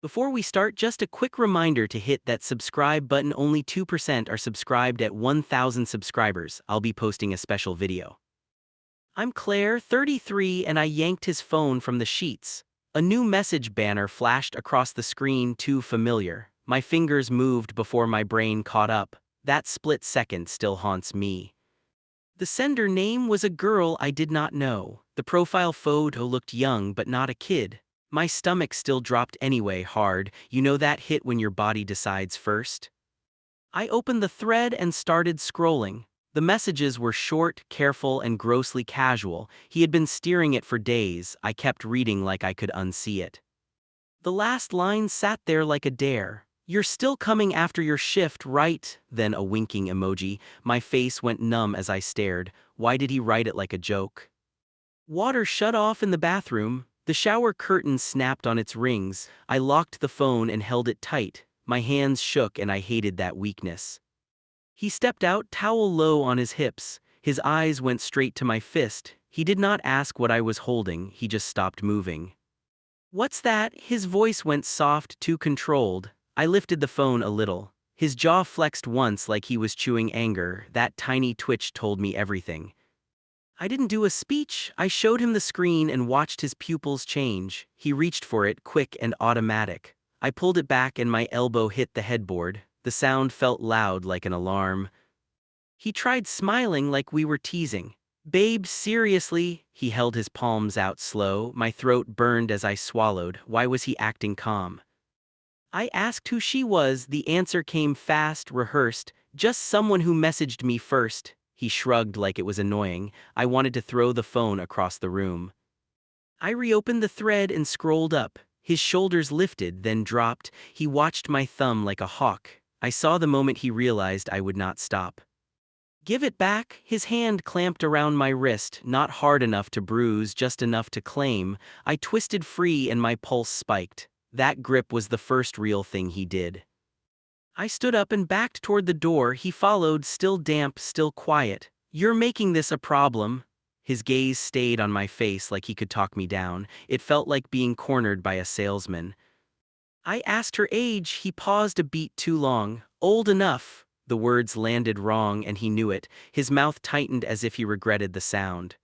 Before we start, just a quick reminder to hit that subscribe button. Only 2% are subscribed at 1,000 subscribers. I'll be posting a special video. I'm Claire, 33, and I yanked his phone from the sheets. A new message banner flashed across the screen, too familiar. My fingers moved before my brain caught up. That split second still haunts me. The sender name was a girl I did not know. The profile photo looked young but not a kid. My stomach still dropped anyway, hard. You know that hit when your body decides first? I opened the thread and started scrolling. The messages were short, careful, and grossly casual. He had been steering it for days. I kept reading like I could unsee it. The last line sat there like a dare. "You're still coming after your shift, right?" Then a winking emoji. My face went numb as I stared. Why did he write it like a joke? Water shut off in the bathroom. The shower curtain snapped on its rings. I locked the phone and held it tight. My hands shook and I hated that weakness. He stepped out, towel low on his hips. His eyes went straight to my fist. He did not ask what I was holding, he just stopped moving. "What's that?" His voice went soft, too controlled. I lifted the phone a little. His jaw flexed once like he was chewing anger. That tiny twitch told me everything. I didn't do a speech. I showed him the screen and watched his pupils change. He reached for it, quick and automatic. I pulled it back and my elbow hit the headboard. The sound felt loud like an alarm. He tried smiling like we were teasing. "Babe, seriously?" He held his palms out slow. My throat burned as I swallowed. Why was he acting calm? I asked who she was. The answer came fast, rehearsed. "Just someone who messaged me first." He shrugged like it was annoying. I wanted to throw the phone across the room. I reopened the thread and scrolled up. His shoulders lifted, then dropped. He watched my thumb like a hawk. I saw the moment he realized I would not stop. "Give it back." His hand clamped around my wrist, not hard enough to bruise, just enough to claim. I twisted free and my pulse spiked. That grip was the first real thing he did. I stood up and backed toward the door. He followed, still damp, still quiet. "You're making this a problem." His gaze stayed on my face like he could talk me down. It felt like being cornered by a salesman. I asked her age. He paused a beat too long. "Old enough." The words landed wrong and he knew it. His mouth tightened as if he regretted the sound.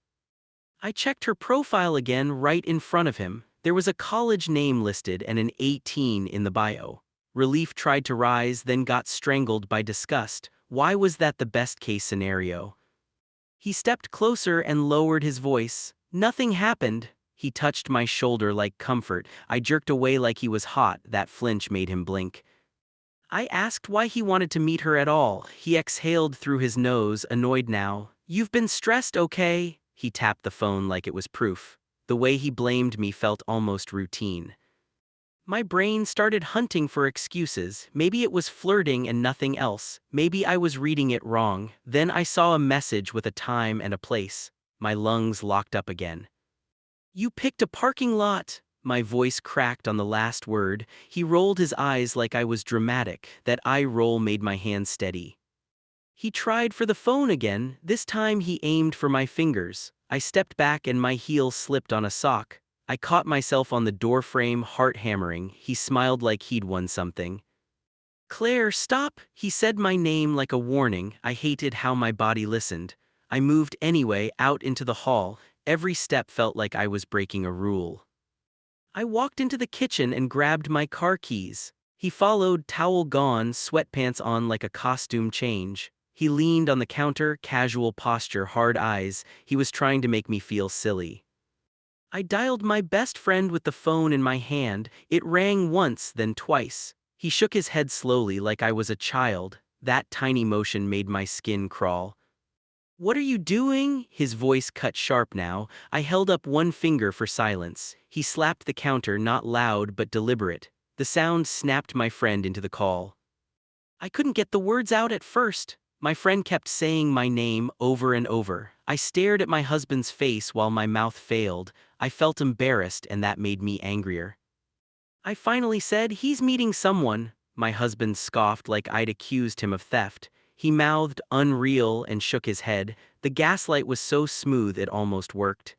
I checked her profile again, right in front of him. There was a college name listed and an 18 in the bio. Relief tried to rise, then got strangled by disgust. Why was that the best-case scenario? He stepped closer and lowered his voice. "Nothing happened." He touched my shoulder like comfort. I jerked away like he was hot. That flinch made him blink. I asked why he wanted to meet her at all. He exhaled through his nose, annoyed now. "You've been stressed, okay?" He tapped the phone like it was proof. The way he blamed me felt almost routine. My brain started hunting for excuses. Maybe it was flirting and nothing else. Maybe I was reading it wrong. Then I saw a message with a time and a place. My lungs locked up again. "You picked a parking lot." My voice cracked on the last word. He rolled his eyes like I was dramatic. That eye roll made my hands steady. He tried for the phone again. This time he aimed for my fingers. I stepped back and my heel slipped on a sock. I caught myself on the doorframe, heart hammering. He smiled like he'd won something. "Claire, stop." He said my name like a warning. I hated how my body listened. I moved anyway, out into the hall. Every step felt like I was breaking a rule. I walked into the kitchen and grabbed my car keys. He followed, towel gone, sweatpants on like a costume change. He leaned on the counter, casual posture, hard eyes. He was trying to make me feel silly. I dialed my best friend with the phone in my hand. It rang once, then twice. He shook his head slowly like I was a child. That tiny motion made my skin crawl. "What are you doing?" His voice cut sharp now. I held up one finger for silence. He slapped the counter, not loud but deliberate. The sound snapped my friend into the call. I couldn't get the words out at first. My friend kept saying my name over and over. I stared at my husband's face while my mouth failed. I felt embarrassed and that made me angrier. I finally said, "He's meeting someone." My husband scoffed like I'd accused him of theft. He mouthed, "Unreal," and shook his head. The gaslight was so smooth it almost worked.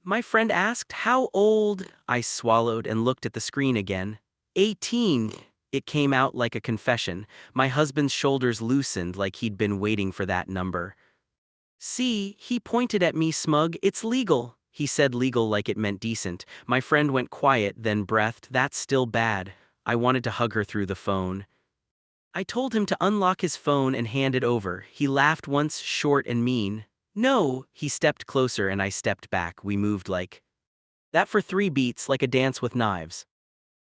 My friend asked, "How old?" I swallowed and looked at the screen again. 18. It came out like a confession. My husband's shoulders loosened like he'd been waiting for that number. See, he pointed at me smug. It's legal. He said legal like it meant decent. My friend went quiet, then breathed. That's still bad. I wanted to hug her through the phone. I told him to unlock his phone and hand it over. He laughed once, short and mean. No, he stepped closer and I stepped back. We moved like that for 3 beats, like a dance with knives.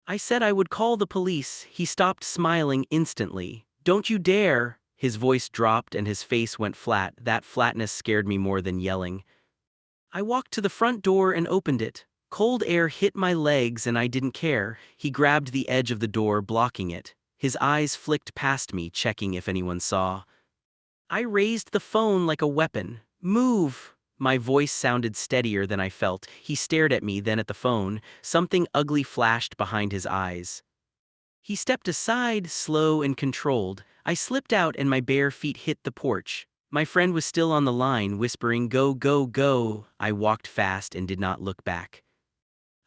I said I would call the police. He stopped smiling instantly. Don't you dare! His voice dropped and his face went flat. That flatness scared me more than yelling. I walked to the front door and opened it. Cold air hit my legs and I didn't care. He grabbed the edge of the door, blocking it. His eyes flicked past me, checking if anyone saw. I raised the phone like a weapon. Move! My voice sounded steadier than I felt. He stared at me, then at the phone. Something ugly flashed behind his eyes. He stepped aside, slow and controlled. I slipped out and my bare feet hit the porch. My friend was still on the line, whispering, "Go, go, go." I walked fast and did not look back.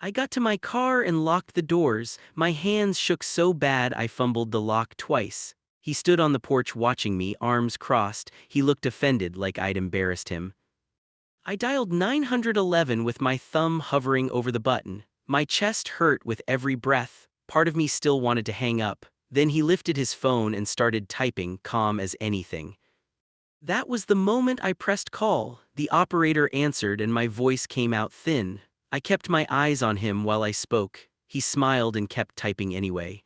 I got to my car and locked the doors. My hands shook so bad I fumbled the lock twice. He stood on the porch watching me, arms crossed. He looked offended, like I'd embarrassed him. I dialed 911 with my thumb hovering over the button. My chest hurt with every breath. Part of me still wanted to hang up. Then he lifted his phone and started typing, calm as anything. That was the moment I pressed call. The operator answered and my voice came out thin. I kept my eyes on him while I spoke. He smiled and kept typing anyway.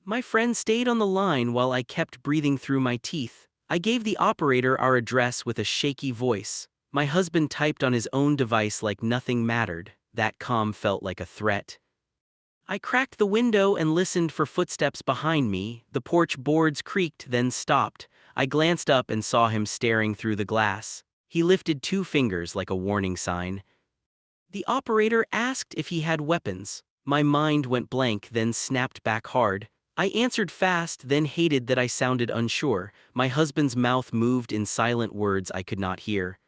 My friend stayed on the line while I kept breathing through my teeth. I gave the operator our address with a shaky voice. My husband typed on his own device like nothing mattered. That calm felt like a threat. I cracked the window and listened for footsteps behind me. The porch boards creaked, then stopped. I glanced up and saw him staring through the glass. He lifted 2 fingers like a warning sign. The operator asked if he had weapons. My mind went blank, then snapped back hard. I answered fast, then hated that I sounded unsure. My husband's mouth moved in silent words I could not hear.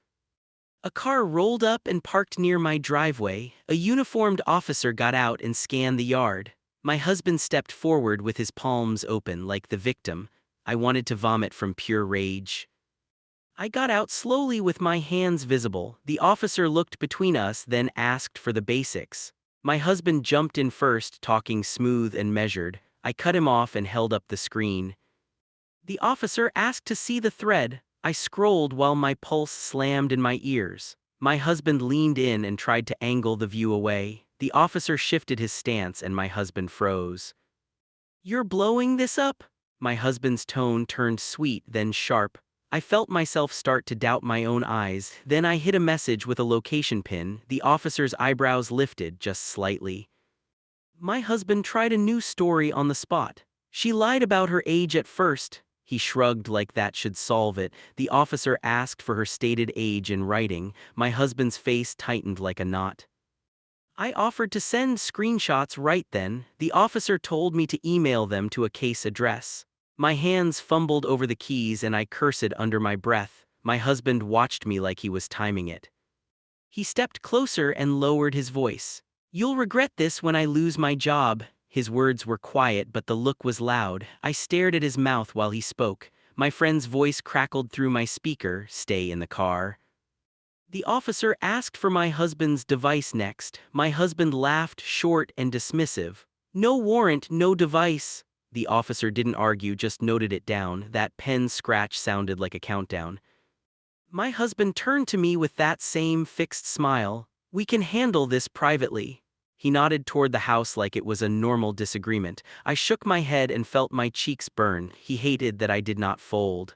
A car rolled up and parked near my driveway. A uniformed officer got out and scanned the yard. My husband stepped forward with his palms open like the victim. I wanted to vomit from pure rage. I got out slowly with my hands visible. The officer looked between us, then asked for the basics. My husband jumped in first, talking smooth and measured. I cut him off and held up the screen. The officer asked to see the thread. I scrolled while my pulse slammed in my ears. My husband leaned in and tried to angle the view away. The officer shifted his stance and my husband froze. "You're blowing this up?" My husband's tone turned sweet, then sharp. I felt myself start to doubt my own eyes. Then I hit a message with a location pin. The officer's eyebrows lifted just slightly. My husband tried a new story on the spot. "She lied about her age at first." He shrugged like that should solve it. The officer asked for her stated age in writing. My husband's face tightened like a knot. I offered to send screenshots right then. The officer told me to email them to a case address. My hands fumbled over the keys and I cursed under my breath. My husband watched me like he was timing it. He stepped closer and lowered his voice. "You'll regret this when I lose my job." His words were quiet, but the look was loud. I stared at his mouth while he spoke. My friend's voice crackled through my speaker. "Stay in the car." The officer asked for my husband's device next. My husband laughed, short and dismissive. "No warrant, no device." The officer didn't argue, just noted it down. That pen scratch sounded like a countdown. My husband turned to me with that same fixed smile. "We can handle this privately." He nodded toward the house like it was a normal disagreement. I shook my head and felt my cheeks burn. He hated that I did not fold.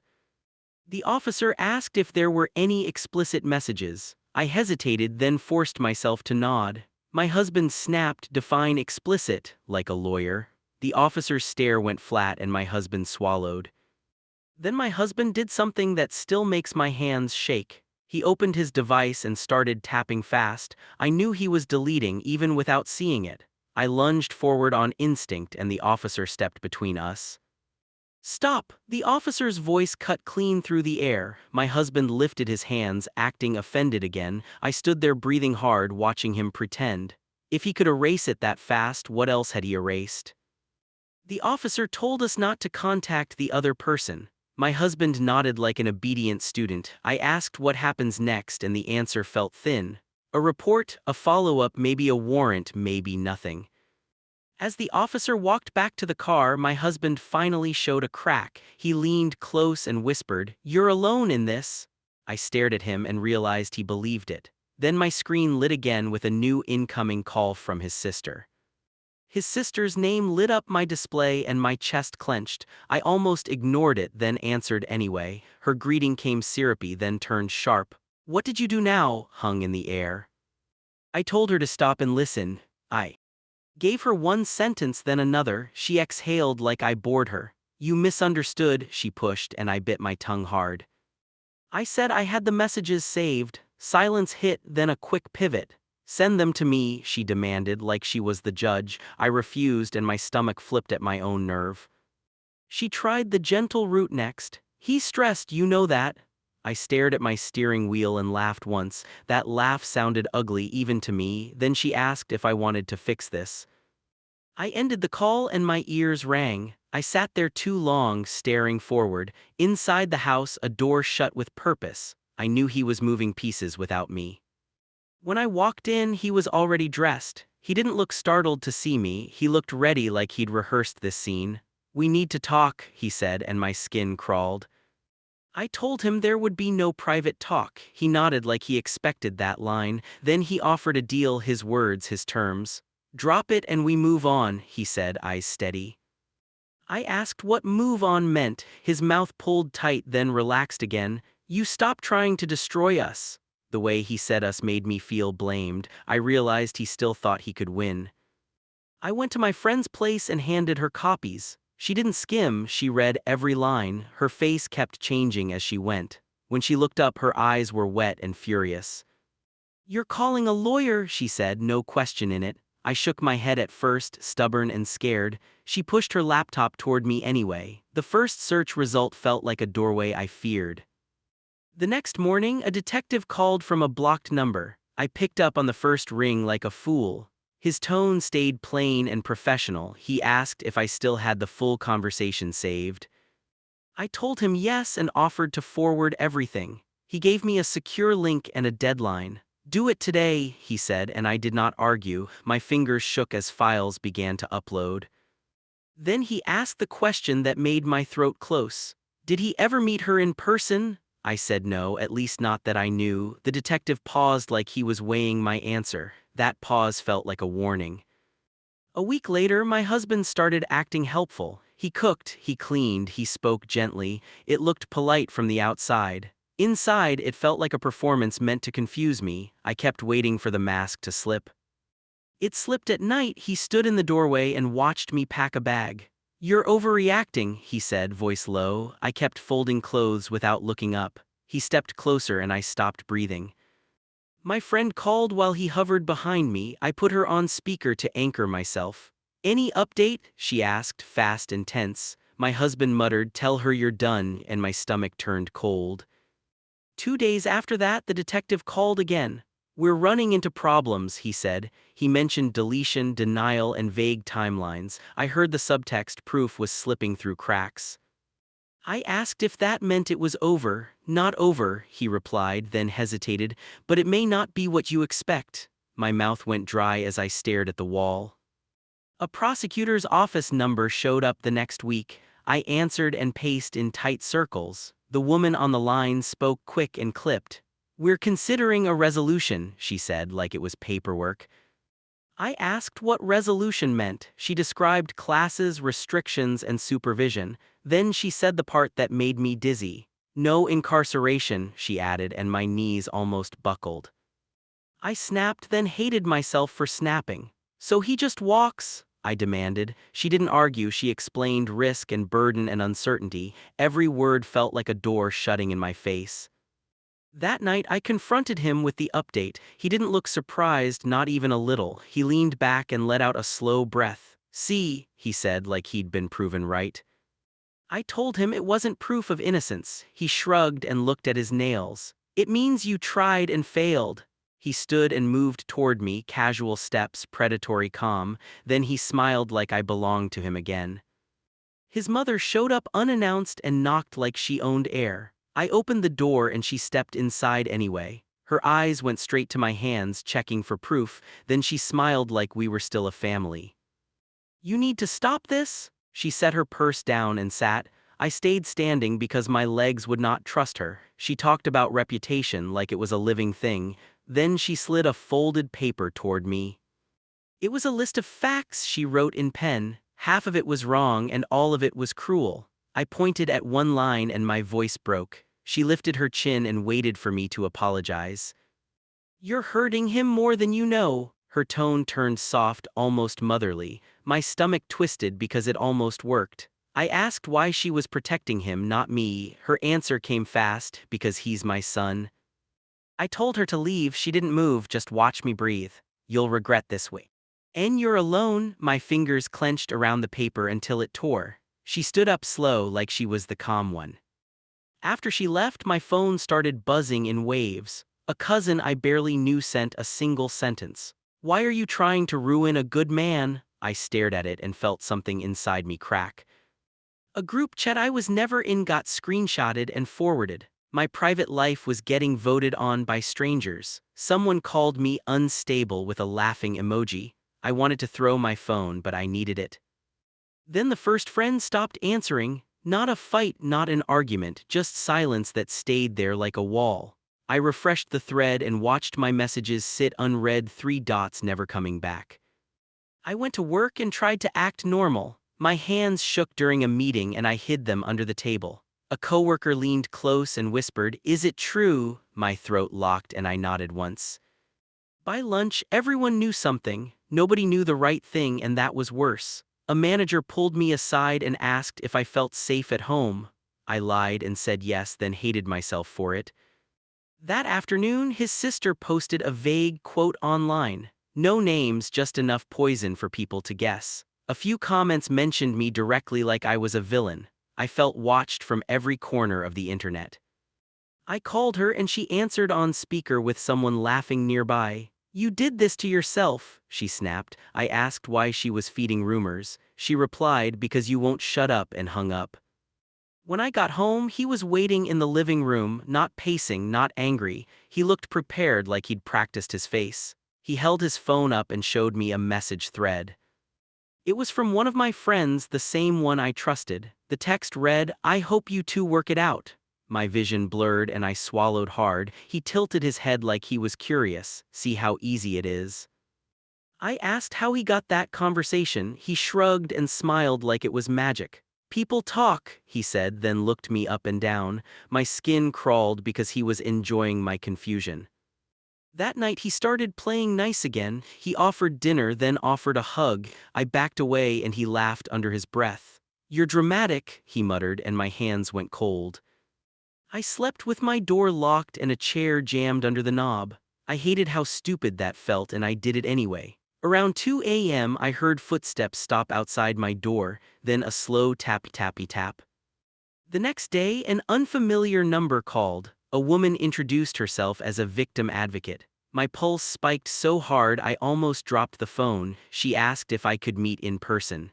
The officer asked if there were any explicit messages. I hesitated, then forced myself to nod. My husband snapped, "Define explicit," like a lawyer. The officer's stare went flat and my husband swallowed. Then my husband did something that still makes my hands shake. He opened his device and started tapping fast. I knew he was deleting even without seeing it. I lunged forward on instinct and the officer stepped between us. "Stop!" The officer's voice cut clean through the air. My husband lifted his hands, acting offended again. I stood there breathing hard, watching him pretend. If he could erase it that fast, what else had he erased? The officer told us not to contact the other person. My husband nodded like an obedient student. I asked what happens next, and the answer felt thin. A report, a follow-up, maybe a warrant, maybe nothing. As the officer walked back to the car, my husband finally showed a crack. He leaned close and whispered, "You're alone in this." I stared at him and realized he believed it. Then my screen lit again with a new incoming call from his sister. His sister's name lit up my display and my chest clenched. I almost ignored it, then answered anyway. Her greeting came syrupy, then turned sharp. "What did you do now?" hung in the air. I told her to stop and listen. I gave her one sentence, then another. She exhaled like I bored her. "You misunderstood," she pushed, and I bit my tongue hard. I said I had the messages saved. Silence hit, then a quick pivot. "Send them to me," she demanded like she was the judge. I refused, and my stomach flipped at my own nerve. She tried the gentle route next. "He's stressed, you know that." I stared at my steering wheel and laughed once. That laugh sounded ugly even to me. Then she asked if I wanted to fix this. I ended the call and my ears rang. I sat there too long, staring forward. Inside the house, a door shut with purpose. I knew he was moving pieces without me. When I walked in, he was already dressed. He didn't look startled to see me. He looked ready, like he'd rehearsed this scene. "We need to talk," he said, and my skin crawled. I told him there would be no private talk. He nodded like he expected that line. Then he offered a deal, his words, his terms. "Drop it and we move on," he said, eyes steady. I asked what move on meant. His mouth pulled tight, then relaxed again. "You stop trying to destroy us." The way he said us made me feel blamed. I realized he still thought he could win. I went to my friend's place and handed her copies. She didn't skim, she read every line. Her face kept changing as she went. When she looked up, her eyes were wet and furious. "You're calling a lawyer," she said, no question in it. I shook my head at first, stubborn and scared. She pushed her laptop toward me anyway. The first search result felt like a doorway I feared. The next morning, a detective called from a blocked number. I picked up on the first ring like a fool. His tone stayed plain and professional. He asked if I still had the full conversation saved. I told him yes and offered to forward everything. He gave me a secure link and a deadline. "Do it today," he said, and I did not argue. My fingers shook as files began to upload. Then he asked the question that made my throat close. "Did he ever meet her in person?" I said no, at least not that I knew. The detective paused like he was weighing my answer. That pause felt like a warning. A week later, my husband started acting helpful. He cooked, he cleaned, he spoke gently. It looked polite from the outside. Inside, it felt like a performance meant to confuse me. I kept waiting for the mask to slip. It slipped at night. He stood in the doorway and watched me pack a bag. "You're overreacting," he said, voice low. I kept folding clothes without looking up. He stepped closer and I stopped breathing. My friend called while he hovered behind me. I put her on speaker to anchor myself. "Any update?" she asked, fast and tense. My husband muttered, "Tell her you're done," and my stomach turned cold. 2 days after that, the detective called again. "We're running into problems," he said. He mentioned deletion, denial, and vague timelines. I heard the subtext: proof was slipping through cracks. I asked if that meant it was over. "Not over," he replied, then hesitated. "But it may not be what you expect." My mouth went dry as I stared at the wall. A prosecutor's office number showed up the next week. I answered and paced in tight circles. The woman on the line spoke quick and clipped. "We're considering a resolution," she said, like it was paperwork. I asked what resolution meant. She described classes, restrictions, and supervision. Then she said the part that made me dizzy. "No incarceration," she added, and my knees almost buckled. I snapped, then hated myself for snapping. "So he just walks?" I demanded. She didn't argue. She explained risk and burden and uncertainty. Every word felt like a door shutting in my face. That night, I confronted him with the update. He didn't look surprised, not even a little. He leaned back and let out a slow breath. "See," he said, like he'd been proven right. I told him it wasn't proof of innocence. He shrugged and looked at his nails. "It means you tried and failed." He stood and moved toward me, casual steps, predatory calm. Then he smiled like I belonged to him again. His mother showed up unannounced and knocked like she owned air. I opened the door and she stepped inside anyway. Her eyes went straight to my hands, checking for proof, then she smiled like we were still a family. "You need to stop this?" She set her purse down and sat. I stayed standing because my legs would not trust her. She talked about reputation like it was a living thing. Then she slid a folded paper toward me. It was a list of facts she wrote in pen. Half of it was wrong and all of it was cruel. I pointed at one line and my voice broke. She lifted her chin and waited for me to apologize. "You're hurting him more than you know." Her tone turned soft, almost motherly. My stomach twisted because it almost worked. I asked why she was protecting him, not me. Her answer came fast: "Because he's my son." I told her to leave. She didn't move, just watch me breathe. "You'll regret this way." "And you're alone." My fingers clenched around the paper until it tore. She stood up slow like she was the calm one. After she left, my phone started buzzing in waves. A cousin I barely knew sent a single sentence. "Why are you trying to ruin a good man?" I stared at it and felt something inside me crack. A group chat I was never in got screenshotted and forwarded. My private life was getting voted on by strangers. Someone called me unstable with a laughing emoji. I wanted to throw my phone, but I needed it. Then the first friend stopped answering. Not a fight, not an argument, just silence that stayed there like a wall. I refreshed the thread and watched my messages sit unread, 3 dots never coming back. I went to work and tried to act normal. My hands shook during a meeting and I hid them under the table. A coworker leaned close and whispered, "Is it true?" My throat locked and I nodded once. By lunch, everyone knew something. Nobody knew the right thing, and that was worse. A manager pulled me aside and asked if I felt safe at home. I lied and said yes, then hated myself for it. That afternoon, his sister posted a vague quote online. No names, just enough poison for people to guess. A few comments mentioned me directly like I was a villain. I felt watched from every corner of the internet. I called her and she answered on speaker with someone laughing nearby. "You did this to yourself," she snapped. I asked why she was feeding rumors. She replied, "Because you won't shut up," and hung up. When I got home, he was waiting in the living room, not pacing, not angry. He looked prepared, like he'd practiced his face. He held his phone up and showed me a message thread. It was from one of my friends, the same one I trusted. The text read, "I hope you two work it out." My vision blurred and I swallowed hard. He tilted his head like he was curious. "See how easy it is?" I asked how he got that conversation. He shrugged and smiled like it was magic. "People talk," he said, then looked me up and down. My skin crawled because he was enjoying my confusion. That night he started playing nice again. He offered dinner, then offered a hug. I backed away and he laughed under his breath. "You're dramatic," he muttered, and my hands went cold. I slept with my door locked and a chair jammed under the knob. I hated how stupid that felt, and I did it anyway. Around 2 a.m. I heard footsteps stop outside my door, then a slow tap-tappy-tap. The next day, an unfamiliar number called. A woman introduced herself as a victim advocate. My pulse spiked so hard I almost dropped the phone. She asked if I could meet in person.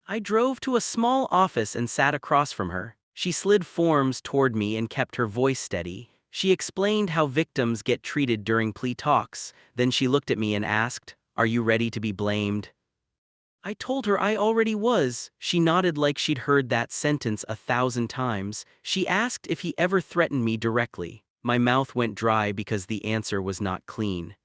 I drove to a small office and sat across from her. She slid forms toward me and kept her voice steady. She explained how victims get treated during plea talks. Then she looked at me and asked, "Are you ready to be blamed?" I told her I already was. She nodded like she'd heard that sentence 1,000 times. She asked if he ever threatened me directly. My mouth went dry because the answer was not clean.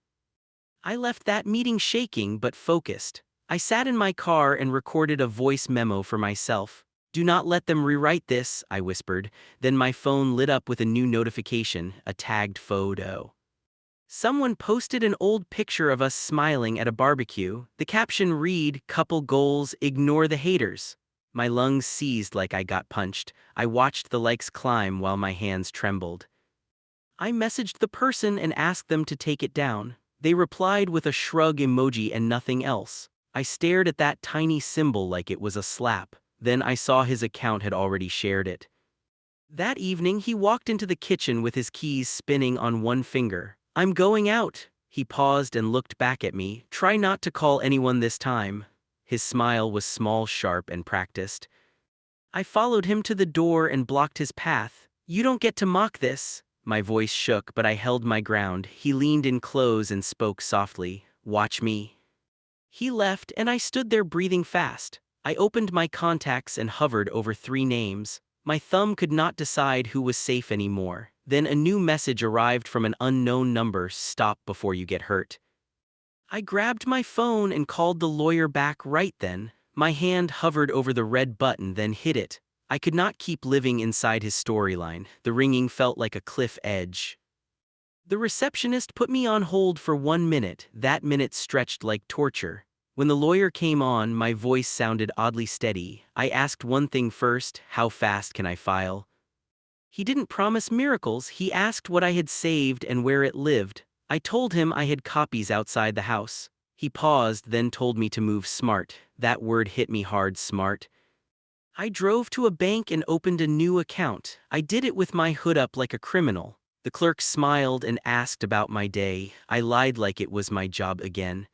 I left that meeting shaking but focused. I sat in my car and recorded a voice memo for myself. "Do not let them rewrite this," I whispered. Then my phone lit up with a new notification, a tagged photo. Someone posted an old picture of us smiling at a barbecue. The caption read, "Couple goals, ignore the haters." My lungs seized like I got punched. I watched the likes climb while my hands trembled. I messaged the person and asked them to take it down. They replied with a shrug emoji and nothing else. I stared at that tiny symbol like it was a slap. Then I saw his account had already shared it. That evening he walked into the kitchen with his keys spinning on one finger. "I'm going out." He paused and looked back at me. "Try not to call anyone this time." His smile was small, sharp, and practiced. I followed him to the door and blocked his path. "You don't get to mock this." My voice shook, but I held my ground. He leaned in close and spoke softly. "Watch me." He left, and I stood there breathing fast. I opened my contacts and hovered over 3 names. My thumb could not decide who was safe anymore. Then a new message arrived from an unknown number: "Stop before you get hurt." I grabbed my phone and called the lawyer back right then. My hand hovered over the red button, then hit it. I could not keep living inside his storyline. The ringing felt like a cliff edge. The receptionist put me on hold for 1 minute. That minute stretched like torture. When the lawyer came on, my voice sounded oddly steady. I asked one thing first: how fast can I file? He didn't promise miracles. He asked what I had saved and where it lived. I told him I had copies outside the house. He paused, then told me to move smart. That word hit me hard: smart. I drove to a bank and opened a new account. I did it with my hood up like a criminal. The clerk smiled and asked about my day. I lied like it was my job again.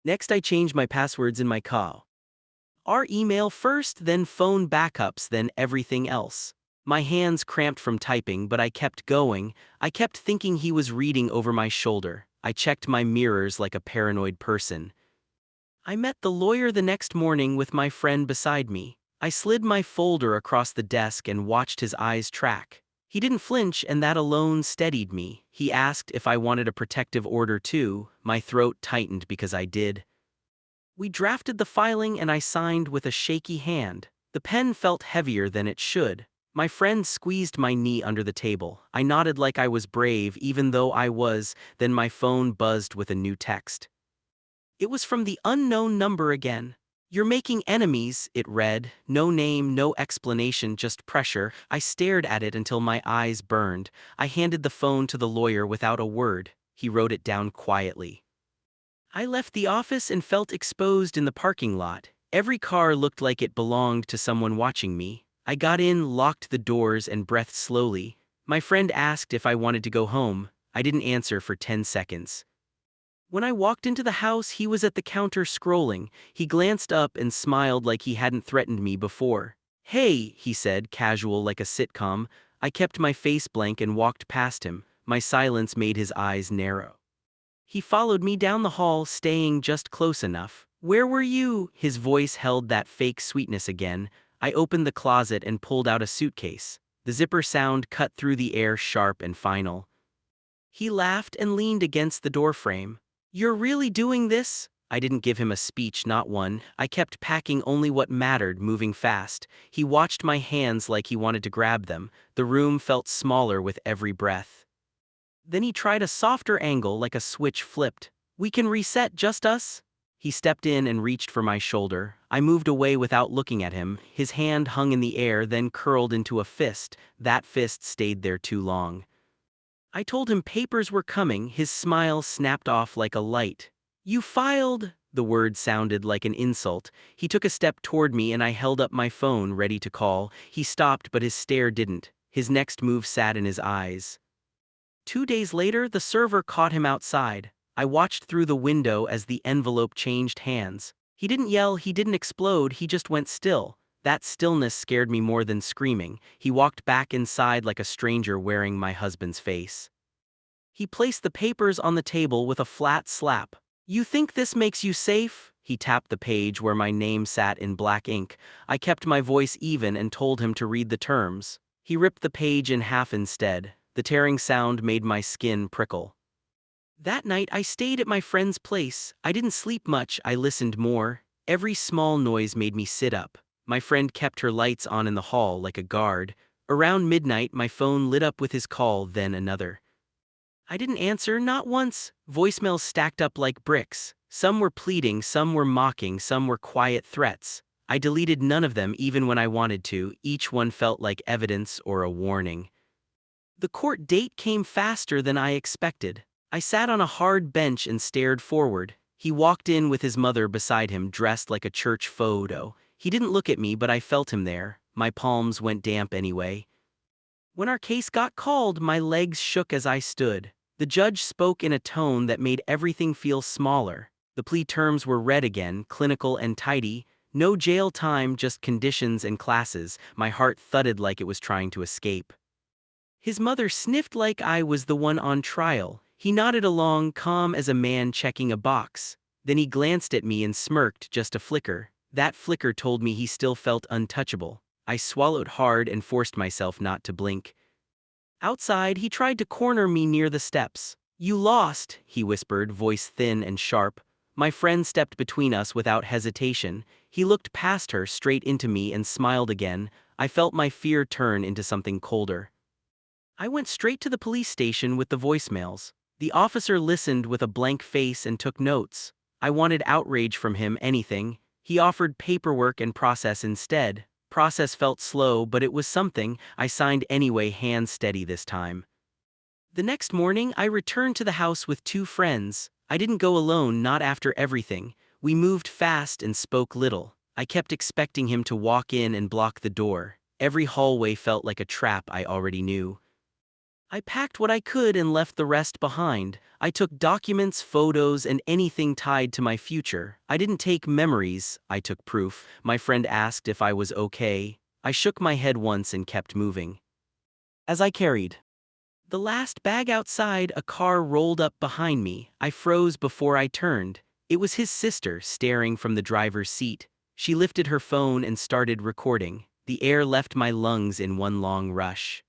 Next, I changed my passwords in my call. Our email first, then phone backups, then everything else. My hands cramped from typing, but I kept going. I kept thinking he was reading over my shoulder. I checked my mirrors like a paranoid person. I met the lawyer the next morning with my friend beside me. I slid my folder across the desk and watched his eyes track. He didn't flinch, and that alone steadied me. He asked if I wanted a protective order too. My throat tightened because I did. We drafted the filing and I signed with a shaky hand. The pen felt heavier than it should. My friend squeezed my knee under the table. I nodded like I was brave, even though I was. Then my phone buzzed with a new text. It was from the unknown number again. "You're making enemies," it read. No name, no explanation, just pressure. I stared at it until my eyes burned. I handed the phone to the lawyer without a word. He wrote it down quietly. I left the office and felt exposed in the parking lot. Every car looked like it belonged to someone watching me. I got in, locked the doors, and breathed slowly. My friend asked if I wanted to go home. I didn't answer for 10 seconds. When I walked into the house, he was at the counter scrolling. He glanced up and smiled like he hadn't threatened me before. "Hey," he said, casual like a sitcom. I kept my face blank and walked past him. My silence made his eyes narrow. He followed me down the hall, staying just close enough. "Where were you?" His voice held that fake sweetness again. I opened the closet and pulled out a suitcase. The zipper sound cut through the air, sharp and final. He laughed and leaned against the doorframe. "You're really doing this?" I didn't give him a speech, not one. I kept packing only what mattered, moving fast. He watched my hands like he wanted to grab them. The room felt smaller with every breath. Then he tried a softer angle, like a switch flipped. "We can reset, just us?" He stepped in and reached for my shoulder. I moved away without looking at him. His hand hung in the air, then curled into a fist. That fist stayed there too long. I told him papers were coming. His smile snapped off like a light. "You filed?" The word sounded like an insult. He took a step toward me and I held up my phone, ready to call. He stopped, but his stare didn't. His next move sat in his eyes. 2 days later, the server caught him outside. I watched through the window as the envelope changed hands. He didn't yell, he didn't explode, he just went still. That stillness scared me more than screaming. He walked back inside like a stranger wearing my husband's face. He placed the papers on the table with a flat slap. "You think this makes you safe?" He tapped the page where my name sat in black ink. I kept my voice even and told him to read the terms. He ripped the page in half instead. The tearing sound made my skin prickle. That night I stayed at my friend's place. I didn't sleep much, I listened more. Every small noise made me sit up. My friend kept her lights on in the hall like a guard. Around midnight my phone lit up with his call, then another. I didn't answer, not once. Voicemails stacked up like bricks. Some were pleading, some were mocking, some were quiet threats. I deleted none of them even when I wanted to. Each one felt like evidence or a warning. The court date came faster than I expected. I sat on a hard bench and stared forward. He walked in with his mother beside him, dressed like a church photo. He didn't look at me, but I felt him there. My palms went damp anyway. When our case got called, my legs shook as I stood. The judge spoke in a tone that made everything feel smaller. The plea terms were read again, clinical and tidy. No jail time, just conditions and classes. My heart thudded like it was trying to escape. His mother sniffed like I was the one on trial. He nodded along, calm as a man checking a box. Then he glanced at me and smirked, just a flicker. That flicker told me he still felt untouchable. I swallowed hard and forced myself not to blink. Outside, he tried to corner me near the steps. "You lost," he whispered, voice thin and sharp. My friend stepped between us without hesitation. He looked past her, straight into me, and smiled again. I felt my fear turn into something colder. I went straight to the police station with the voicemails. The officer listened with a blank face and took notes. I wanted outrage from him, anything. He offered paperwork and process instead. Process felt slow, but it was something. I signed anyway, hands steady this time. The next morning, I returned to the house with two friends. I didn't go alone, not after everything. We moved fast and spoke little. I kept expecting him to walk in and block the door. Every hallway felt like a trap I already knew. I packed what I could and left the rest behind. I took documents, photos, and anything tied to my future. I didn't take memories, I took proof. My friend asked if I was okay. I shook my head once and kept moving. As I carried the last bag outside, a car rolled up behind me. I froze before I turned. It was his sister, staring from the driver's seat. She lifted her phone and started recording. The air left my lungs in one long rush.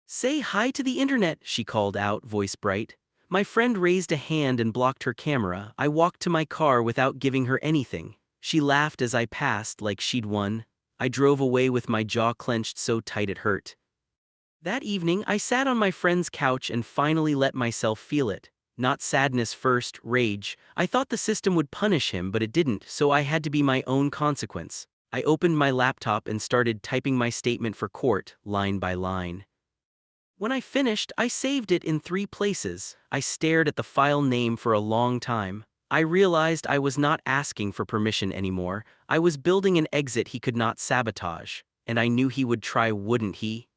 "Say hi to the internet," she called out, voice bright. My friend raised a hand and blocked her camera. I walked to my car without giving her anything. She laughed as I passed, like she'd won. I drove away with my jaw clenched so tight it hurt. That evening, I sat on my friend's couch and finally let myself feel it. Not sadness first, rage. I thought the system would punish him, but it didn't, so I had to be my own consequence. I opened my laptop and started typing my statement for court, line by line. When I finished, I saved it in 3 places. I stared at the file name for a long time. I realized I was not asking for permission anymore. I was building an exit he could not sabotage. And I knew he would try, wouldn't he?